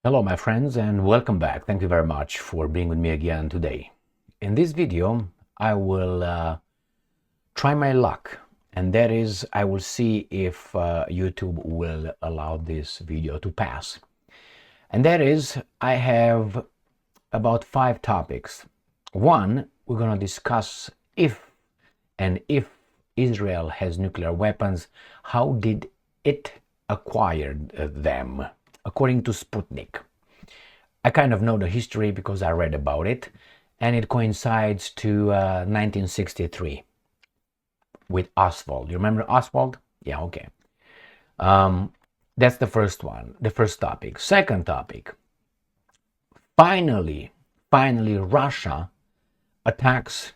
Hello my friends and welcome back. Thank you very much for being with me again today. In this video I will try my luck, and that is I will see if YouTube will allow this video to pass. And that is I have about 5 topics. One, we're going to discuss if Israel has nuclear weapons, how did it acquire them? According to Sputnik. I kind of know the history because I read about it, and it coincides to 1963 with Oswald. You remember Oswald? Yeah, okay. That's the first one, the first topic. Second topic, finally Russia attacks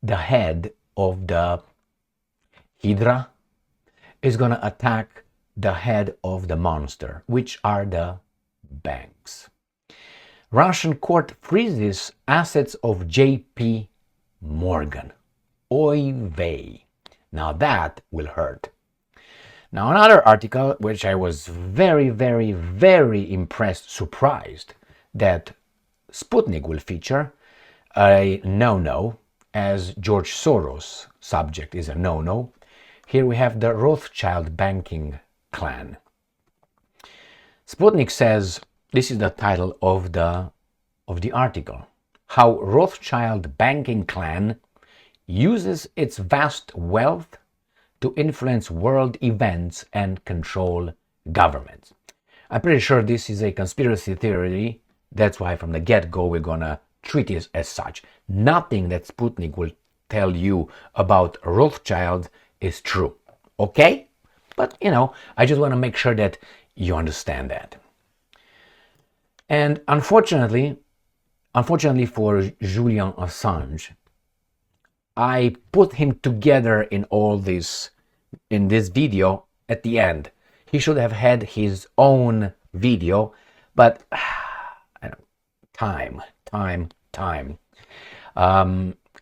the head of the Hydra, is going to attack the head of the monster, which are the banks. Russian court freezes assets of JP Morgan. Oy vey. Now that will hurt. Now another article which I was very impressed, surprised that Sputnik will feature a no-no, as George Soros' subject is a no-no. Here we have the Rothschild banking clan. Sputnik says, this is the title of the article, how Rothschild banking clan uses its vast wealth to influence world events and control governments. I'm pretty sure this is a conspiracy theory. That's why from the get-go we're gonna treat it as such. Nothing that Sputnik will tell you about Rothschild is true. Okay? But, I just want to make sure that you understand that. And unfortunately for Julian Assange, I put him together in this video at the end. He should have had his own video, but time.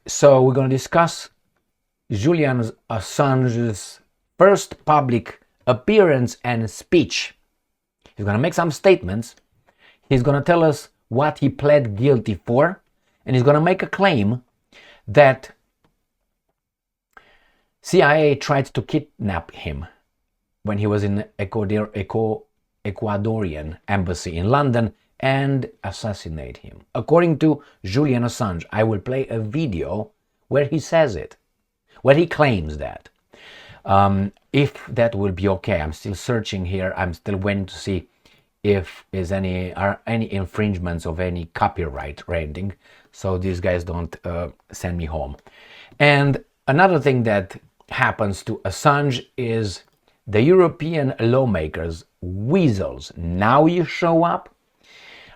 So we're going to discuss Julian Assange's first public appearance and speech. He's going to make some statements. He's going to tell us what he pled guilty for, and he's going to make a claim that CIA tried to kidnap him when he was in Ecuadorian embassy in London and assassinate him. According to Julian Assange, I will play a video where he says it, where he claims that. If that will be okay. I'm still searching here. I'm still waiting to see if there's any infringements of any copyright rating, so these guys don't send me home. And another thing that happens to Assange is the European lawmakers, weasels, now you show up,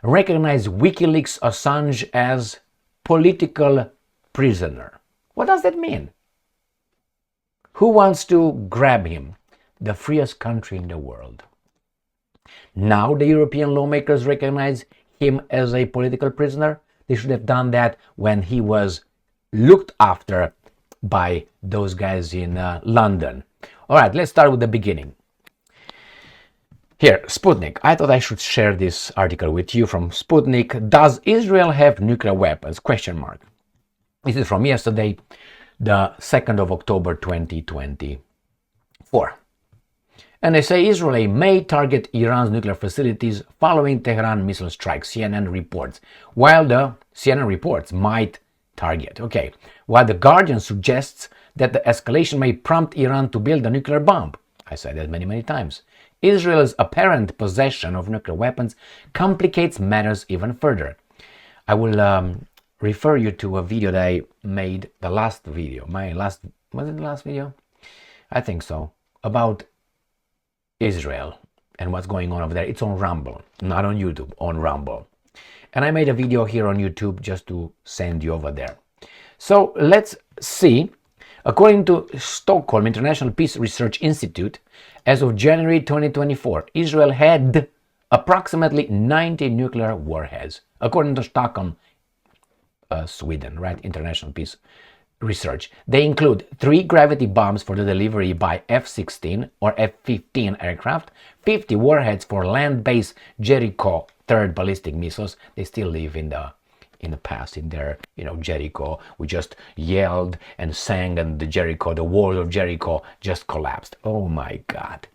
recognize WikiLeaks Assange as political prisoner. What does that mean? Who wants to grab him? The freest country in the world. Now the European lawmakers recognize him as a political prisoner. They should have done that when he was looked after by those guys in London. All right, let's start with the beginning. Here, Sputnik. I thought I should share this article with you from Sputnik. Does Israel have nuclear weapons? Question mark. This is from yesterday, the 2nd of October 2024. And they say Israel may target Iran's nuclear facilities following Tehran missile strikes, CNN reports. While the CNN reports might target. Okay. While the Guardian suggests that the escalation may prompt Iran to build a nuclear bomb. I said that many times. Israel's apparent possession of nuclear weapons complicates matters even further. I will refer you to a video that I made, the last video. Was it the last video? I think so. About Israel and what's going on over there. It's on Rumble, not on YouTube, on Rumble. And I made a video here on YouTube just to send you over there. So let's see. According to Stockholm International Peace Research Institute, as of January 2024, Israel had approximately 90 nuclear warheads. According to Stockholm, Sweden, right? International Peace Research. They include 3 gravity bombs for the delivery by F-16 or F-15 aircraft, 50 warheads for land-based Jericho third ballistic missiles. They still live in the past, in their, Jericho. We just yelled and sang, and the walls of Jericho just collapsed. Oh my God.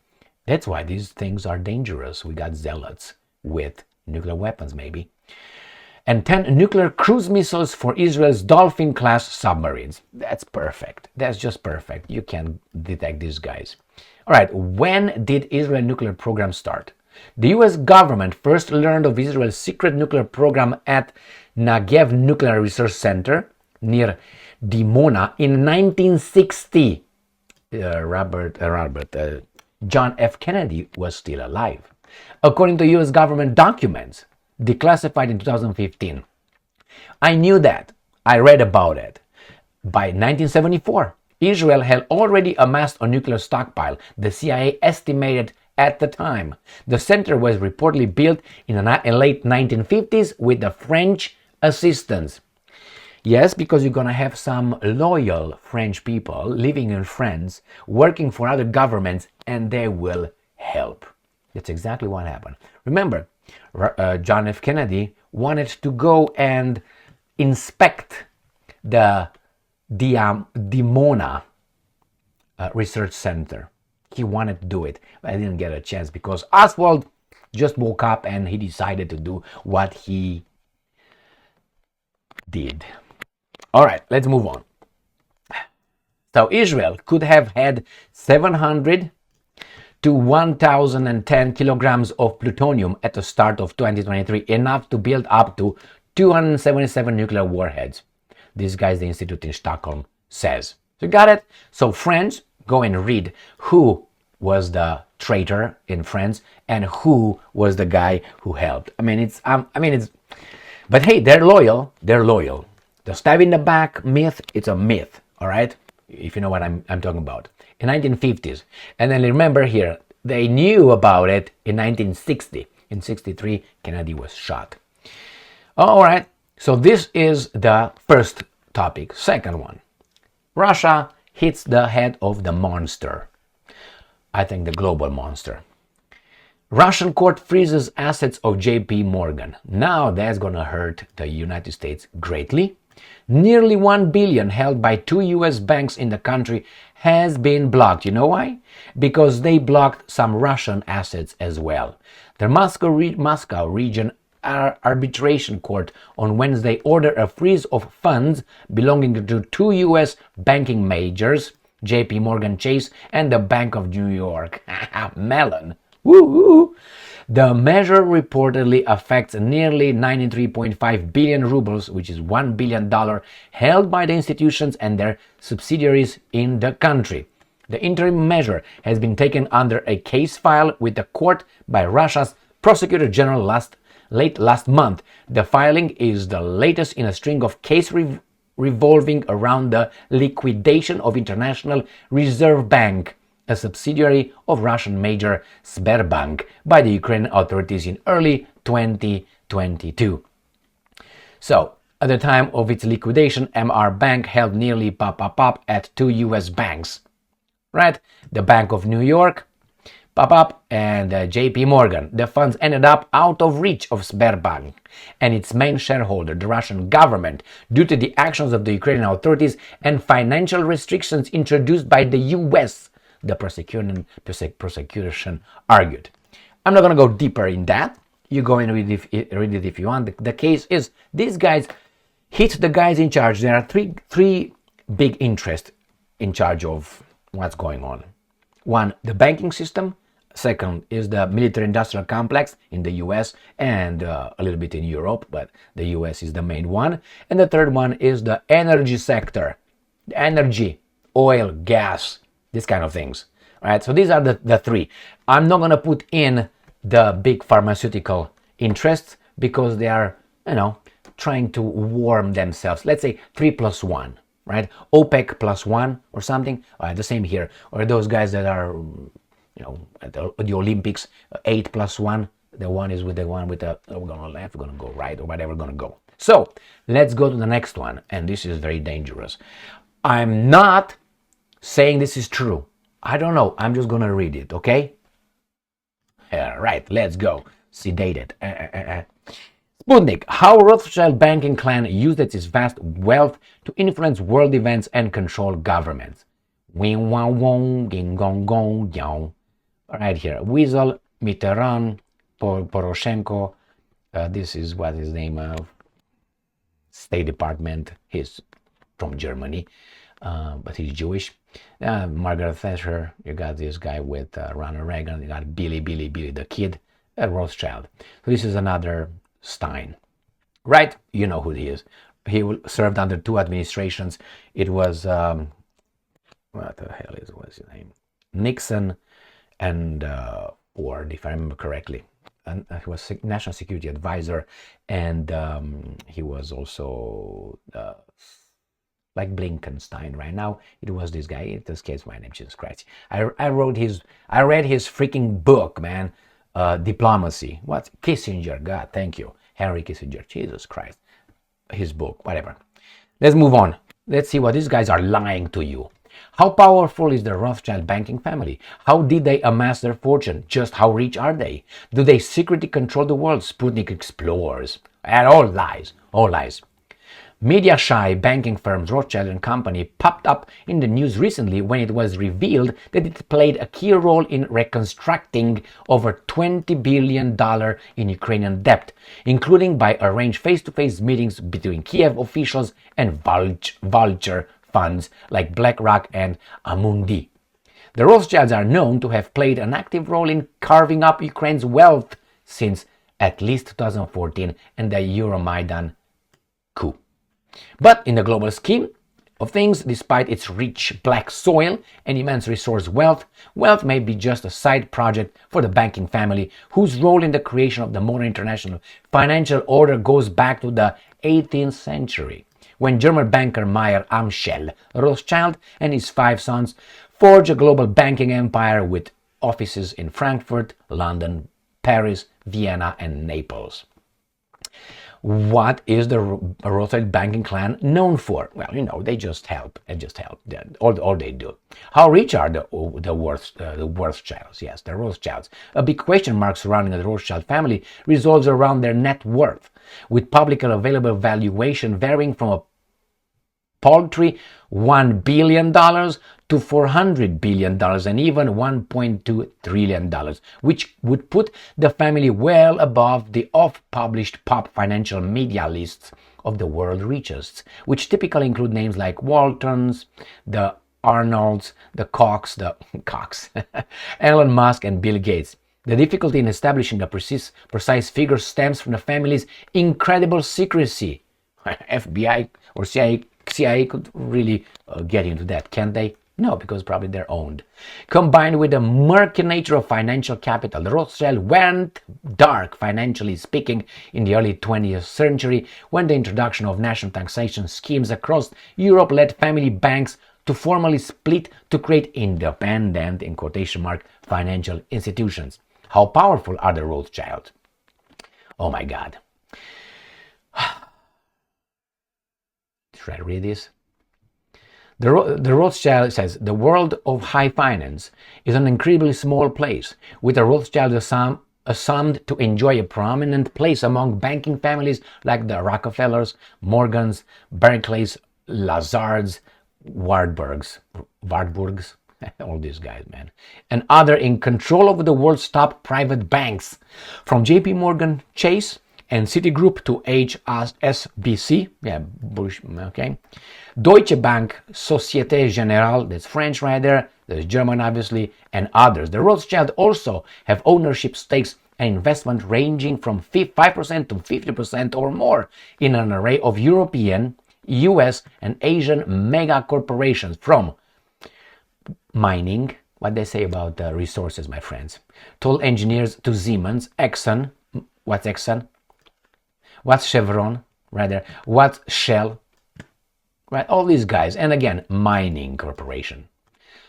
That's why these things are dangerous. We got zealots with nuclear weapons, maybe. And 10 nuclear cruise missiles for Israel's Dolphin-class submarines. That's perfect. That's just perfect. You can detect these guys. All right, when did Israel's nuclear program start? The US government first learned of Israel's secret nuclear program at Negev Nuclear Research Center near Dimona in 1960. John F. Kennedy was still alive. According to US government documents, declassified in 2015. I knew that. I read about it. By 1974, Israel had already amassed a nuclear stockpile, the CIA estimated at the time. The center was reportedly built in the late 1950s with the French assistance. Yes, because you're going to have some loyal French people living in France, working for other governments, and they will help. That's exactly what happened. Remember, John F. Kennedy wanted to go and inspect the Dimona Research Center. He wanted to do it, but I didn't get a chance because Oswald just woke up and he decided to do what he did. All right, let's move on. So Israel could have had 700 to 1,010 kilograms of plutonium at the start of 2023, enough to build up to 277 nuclear warheads. This guy, the institute in Stockholm, says. So you got it? So friends, go and read who was the traitor in France and who was the guy who helped. But hey, they're loyal. They're loyal. The stab in the back myth, it's a myth, all right? If you know what I'm talking about. In 1950s. And then remember here, they knew about it in 1960. In 63, Kennedy was shot. All right, so this is the first topic. Second one, Russia hits the head of the monster. I think the global monster. Russian court freezes assets of JP Morgan. Now that's gonna hurt the United States greatly. Nearly $1 billion held by 2 US banks in the country has been blocked. You know why? Because they blocked some Russian assets as well. The Moscow region arbitration court on Wednesday ordered a freeze of funds belonging to 2 US banking majors, JP Morgan Chase and the Bank of New York. Melon. Woo! The measure reportedly affects nearly 93.5 billion rubles, which is $1 billion, held by the institutions and their subsidiaries in the country. The interim measure has been taken under a case filed with the court by Russia's Prosecutor General late last month. The filing is the latest in a string of cases revolving around the liquidation of International Reserve Bank, a subsidiary of Russian major Sberbank, by the Ukrainian authorities in early 2022. So, at the time of its liquidation, MR Bank held nearly at 2 US banks, right? The Bank of New York, and JP Morgan. The funds ended up out of reach of Sberbank and its main shareholder, the Russian government, due to the actions of the Ukrainian authorities and financial restrictions introduced by the US, the prosecution argued. I'm not going to go deeper in that. You go and read it if you want. The case is, these guys hit the guys in charge. There are three big interests in charge of what's going on. One, the banking system. Second is the military-industrial complex in the US and a little bit in Europe, but the US is the main one. And the third one is the energy sector. The energy, oil, gas, these kind of things. All right, so these are the three. I'm not going to put in the big pharmaceutical interests because they are, trying to warm themselves. Let's say 3 plus 1, right? OPEC plus 1 or something. The same here. Or those guys that are, at the Olympics, 8 plus 1. The one is with the one with the, we're going to left, we're going to go right, or whatever, we're going to go. So let's go to the next one. And this is very dangerous. I'm not saying this is true. I don't know. I'm just going to read it, okay? All right, let's go. sedated. Sputnik, how Rothschild banking clan used its vast wealth to influence world events and control governments. Wing wang wong, ging gong gong, yang. Right here, Weasel, Mitterrand, Poroshenko. This is what his name of State Department. He's from Germany, but he's Jewish. Margaret Thatcher. You got this guy with Ronald Reagan. You got Billy the Kid, Rothschild. So this is another Stein, right? You know who he is. He served under two administrations. It was what the hell what's his name? Nixon and Ward, if I remember correctly. And he was national security advisor, and he was also like Blinkenstein right now. It was this guy. In this case, my name Jesus Christ. I read his freaking book, man. Diplomacy. What? Kissinger. God, thank you. Henry Kissinger. Jesus Christ. His book, whatever. Let's move on. Let's see what these guys are lying to you. How powerful is the Rothschild banking family? How did they amass their fortune? Just how rich are they? Do they secretly control the world? Sputnik explores. And all lies. All lies. Media-shy banking firms Rothschild and Company popped up in the news recently when it was revealed that it played a key role in reconstructing over $20 billion in Ukrainian debt, including by arranged face-to-face meetings between Kiev officials and vulture funds like BlackRock and Amundi. The Rothschilds are known to have played an active role in carving up Ukraine's wealth since at least 2014 and the Euromaidan coup. But in the global scheme of things, despite its rich black soil and immense resource wealth may be just a side project for the banking family, whose role in the creation of the modern international financial order goes back to the 18th century, when German banker Meyer Amschel Rothschild and his 5 sons forged a global banking empire with offices in Frankfurt, London, Paris, Vienna, and Naples. What is the Rothschild banking clan known for? Well, you know, they just help and just help. All they do. How rich are the Rothschilds? Yes, the Rothschilds. A big question mark surrounding the Rothschild family revolves around their net worth, with publicly available valuation varying from a paltry $1 billion to $400 billion and even $1.2 trillion, which would put the family well above the oft-published pop financial media lists of the world richest, which typically include names like Waltons, the Arnolds, the Kochs, Elon Musk, and Bill Gates. The difficulty in establishing a precise figure stems from the family's incredible secrecy. FBI or CIA could really get into that, can't they? No, because probably they're owned. Combined with the murky nature of financial capital, the Rothschild went dark, financially speaking, in the early 20th century when the introduction of national taxation schemes across Europe led family banks to formally split to create independent, in quotation mark, financial institutions. How powerful are the Rothschilds? Oh my God. Should I read this? The Rothschild says, the world of high finance is an incredibly small place, with the Rothschilds assumed to enjoy a prominent place among banking families like the Rockefellers, Morgans, Barclays, Lazards, Warburgs, all these guys, man, and other in control of the world's top private banks, from JP Morgan Chase and Citigroup to HSBC, Bush, okay, Deutsche Bank, Societe Generale, that's French right there, there's German obviously, and others. The Rothschild also have ownership stakes and investment ranging from 5% to 50% or more in an array of European, US, and Asian mega corporations, from mining, what they say about resources, my friends, Toll Engineers to Siemens, Exxon, what's Exxon? What's Chevron, rather? What's Shell? Right, all these guys, and again, mining corporation.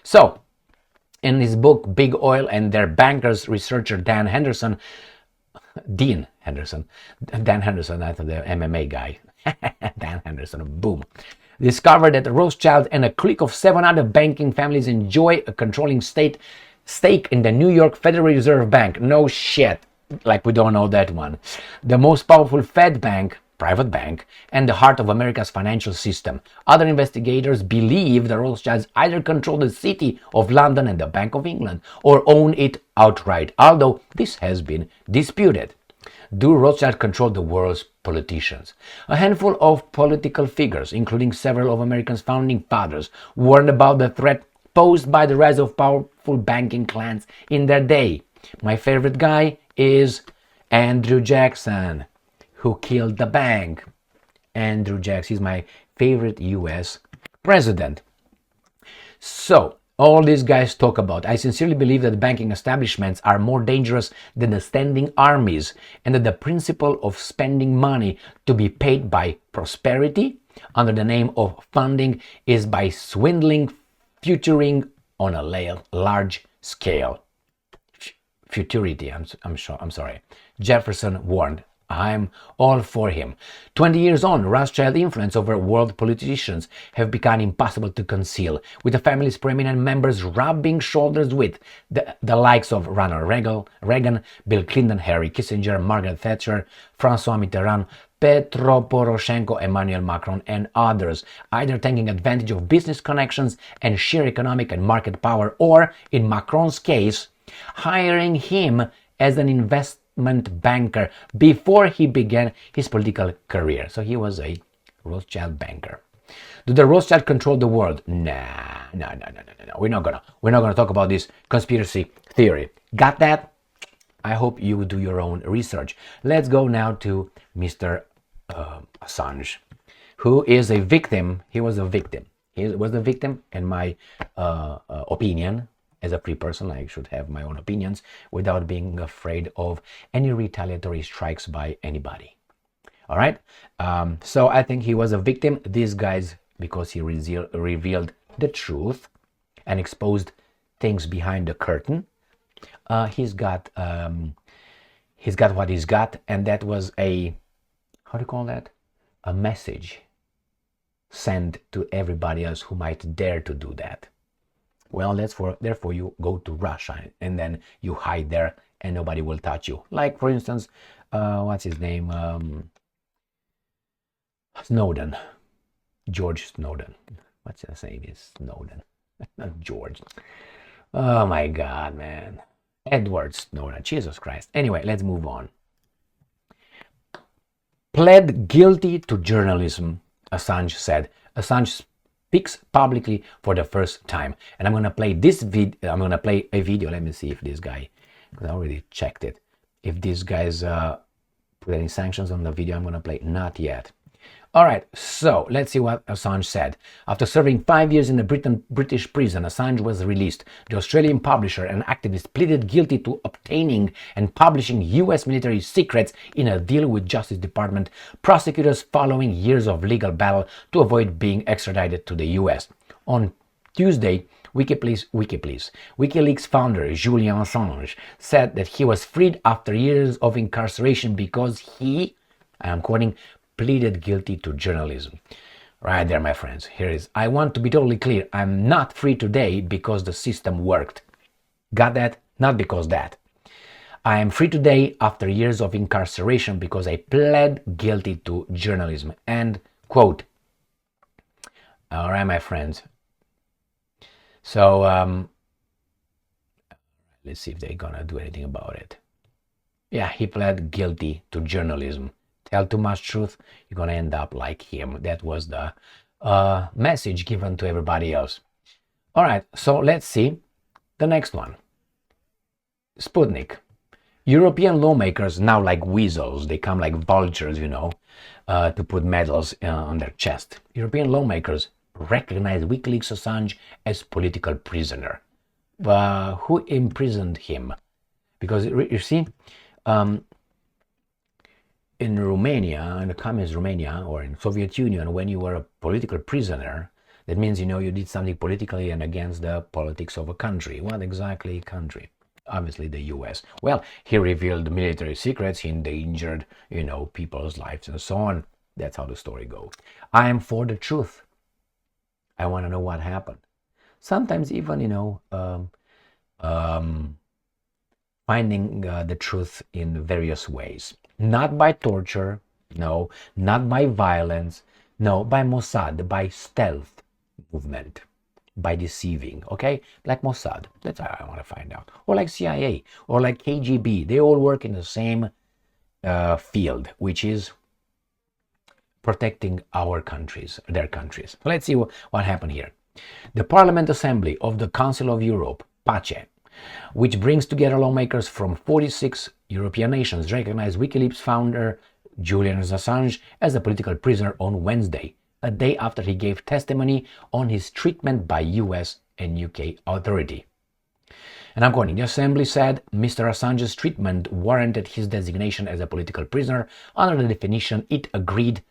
So, in his book, Big Oil and Their Bankers, researcher Dan Henderson, I thought the MMA guy, Dan Henderson, boom, discovered that Rothschild and a clique of 7 other banking families enjoy a controlling stake in the New York Federal Reserve Bank. No shit. like we don't know that one. The most powerful Fed bank, private bank, and the heart of America's financial system. Other investigators believe the Rothschilds either control the City of London and the Bank of England or own it outright, although this has been disputed. Do Rothschild control the world's politicians? A handful of political figures, including several of America's founding fathers, warned about the threat posed by the rise of powerful banking clans in their day. My favorite guy is Andrew Jackson, who killed the bank. Andrew Jackson is my favorite US president. So, all these guys talk about, I sincerely believe that banking establishments are more dangerous than the standing armies, and that the principle of spending money to be paid by prosperity under the name of funding is by swindling, futuring on a large scale. Futurity, I'm sorry. Jefferson warned. I'm all for him. 20 years on, Rothschild influence over world politicians have become impossible to conceal, with the family's prominent members rubbing shoulders with the likes of Ronald Reagan, Bill Clinton, Henry Kissinger, Margaret Thatcher, François Mitterrand, Petro Poroshenko, Emmanuel Macron, and others, either taking advantage of business connections and sheer economic and market power, or, in Macron's case, hiring him as an investment banker before he began his political career. So he was a Rothschild banker. Do the Rothschild control the world? Nah. We're not gonna talk about this conspiracy theory. Got that? I hope you do your own research. Let's go now to Mr. Assange, who is a victim. He was a victim. He was a victim, in my opinion. As a free person, I should have my own opinions without being afraid of any retaliatory strikes by anybody. All right. So I think he was a victim. These guys, because he revealed the truth and exposed things behind the curtain, he's got what he's got, and that was a, how do you call that? A message sent to everybody else who might dare to do that. Well, therefore you go to Russia and then you hide there and nobody will touch you. Like, for instance, what's his name? Snowden. George Snowden. What's his name? Is Snowden. Not George. Oh my God, man. Edward Snowden. Jesus Christ. Anyway, let's move on. Pled guilty to journalism, Assange said. Assange speaks publicly for the first time, and I'm gonna play this video. I'm gonna play a video. Let me see if this guy, because I already checked it, if these guys put any sanctions on the video. I'm gonna play. Not yet. All right, so let's see what Assange said. After serving 5 years in a British prison, Assange was released. The Australian publisher and activist pleaded guilty to obtaining and publishing US military secrets in a deal with Justice Department prosecutors following years of legal battle to avoid being extradited to the US. On Tuesday, WikiLeaks founder Julian Assange said that he was freed after years of incarceration because he, I am quoting, pleaded guilty to journalism. Right there, my friends. Here is, I want to be totally clear. I'm not free today because the system worked. Got that? Not because that. I am free today after years of incarceration because I pled guilty to journalism. End quote. All right, my friends. So, let's see if they're gonna do anything about it. Yeah, he pled guilty to journalism. Tell too much truth, you're gonna end up like him. That was the message given to everybody else. All right, so let's see the next one. Sputnik. European lawmakers, now like weasels, they come like vultures, to put medals on their chest. European lawmakers recognize WikiLeaks Assange as political prisoner. Who imprisoned him? Because you see, in Romania, in the communist Romania, or in Soviet Union, when you were a political prisoner, that means, you did something politically and against the politics of a country. What exactly country? Obviously the US. Well, he revealed military secrets, he endangered, people's lives and so on. That's how the story goes. I am for the truth. I want to know what happened. Sometimes even, finding the truth in various ways. Not by torture, no, not by violence, no, by Mossad, by stealth movement, by deceiving, okay? Like Mossad, that's how I want to find out. Or like CIA, or like KGB, they all work in the same field, which is protecting our countries, their countries. So let's see what happened here. The Parliament Assembly of the Council of Europe, PACE, which brings together lawmakers from 46 European nations, recognized WikiLeaks founder Julian Assange as a political prisoner on Wednesday, a day after he gave testimony on his treatment by US and UK authority. And I'm quoting, the Assembly said Mr. Assange's treatment warranted his designation as a political prisoner under the definition it agreed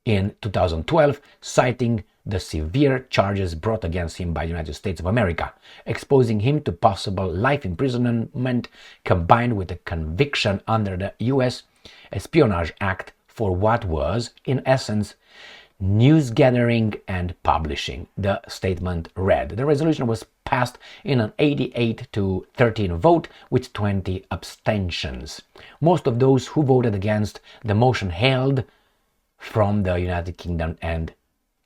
in 2012, citing the severe charges brought against him by the United States of America, exposing him to possible life imprisonment combined with a conviction under the US Espionage Act for what was, in essence, news gathering and publishing, the statement read. The resolution was passed in an 88-13 vote with 20 abstentions. Most of those who voted against the motion hailed from the United Kingdom and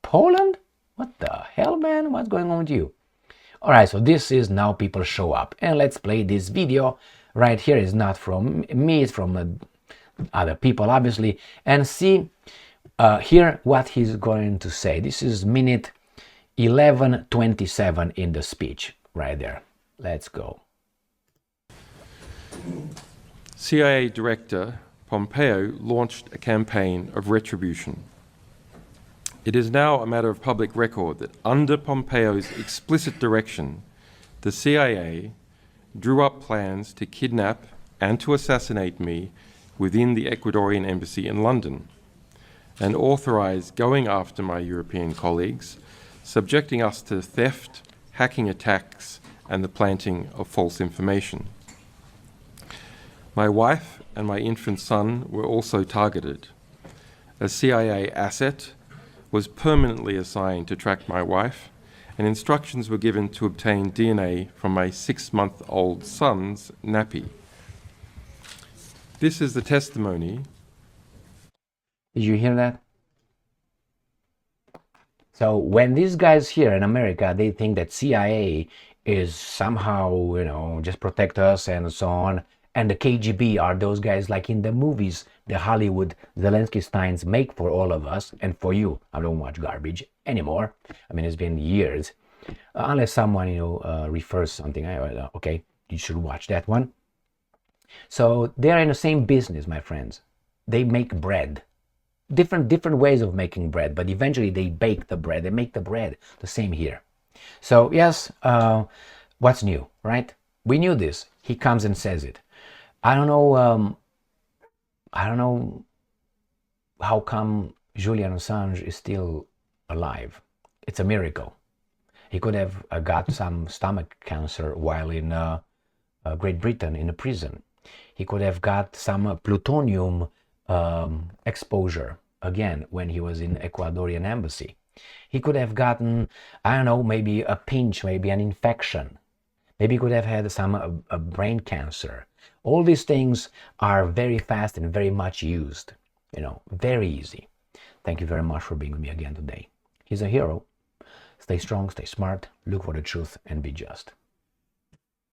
Poland? What the hell, man? What's going on with you? Alright, so this is Now People Show Up. And let's play this video right here. It's not from me, it's from other people, obviously. And see here what he's going to say. This is minute 11:27 in the speech right there. Let's go. CIA Director Pompeo launched a campaign of retribution. It is now a matter of public record that under Pompeo's explicit direction, the CIA drew up plans to kidnap and to assassinate me within the Ecuadorian embassy in London, and authorized going after my European colleagues, subjecting us to theft, hacking attacks, and the planting of false information. My wife and my infant son were also targeted. A CIA asset was permanently assigned to track my wife, and instructions were given to obtain DNA from my 6-month-old son's nappy. This is the testimony. Did you hear that? So when these guys here in America, they think that CIA is somehow, just protect us and so on, and the KGB are those guys like in the movies the Hollywood Zelensky Steins make for all of us and for you. I don't watch garbage anymore. I mean, it's been years. Unless someone, refers something, okay, you should watch that one. So they're in the same business, my friends. They make bread. Different ways of making bread, but eventually they bake the bread. They make the bread. The same here. So yes, what's new, right? We knew this. He comes and says it. I don't know how come Julian Assange is still alive. It's a miracle. He could have got some stomach cancer while in Great Britain in a prison. He could have got some plutonium exposure again when he was in Ecuadorian embassy. He could have gotten, maybe a pinch, maybe an infection. Maybe he could have had some brain cancer. All these things are very fast and very much used. Very easy. Thank you very much for being with me again today. He's a hero. Stay strong, stay smart, look for the truth, and be just.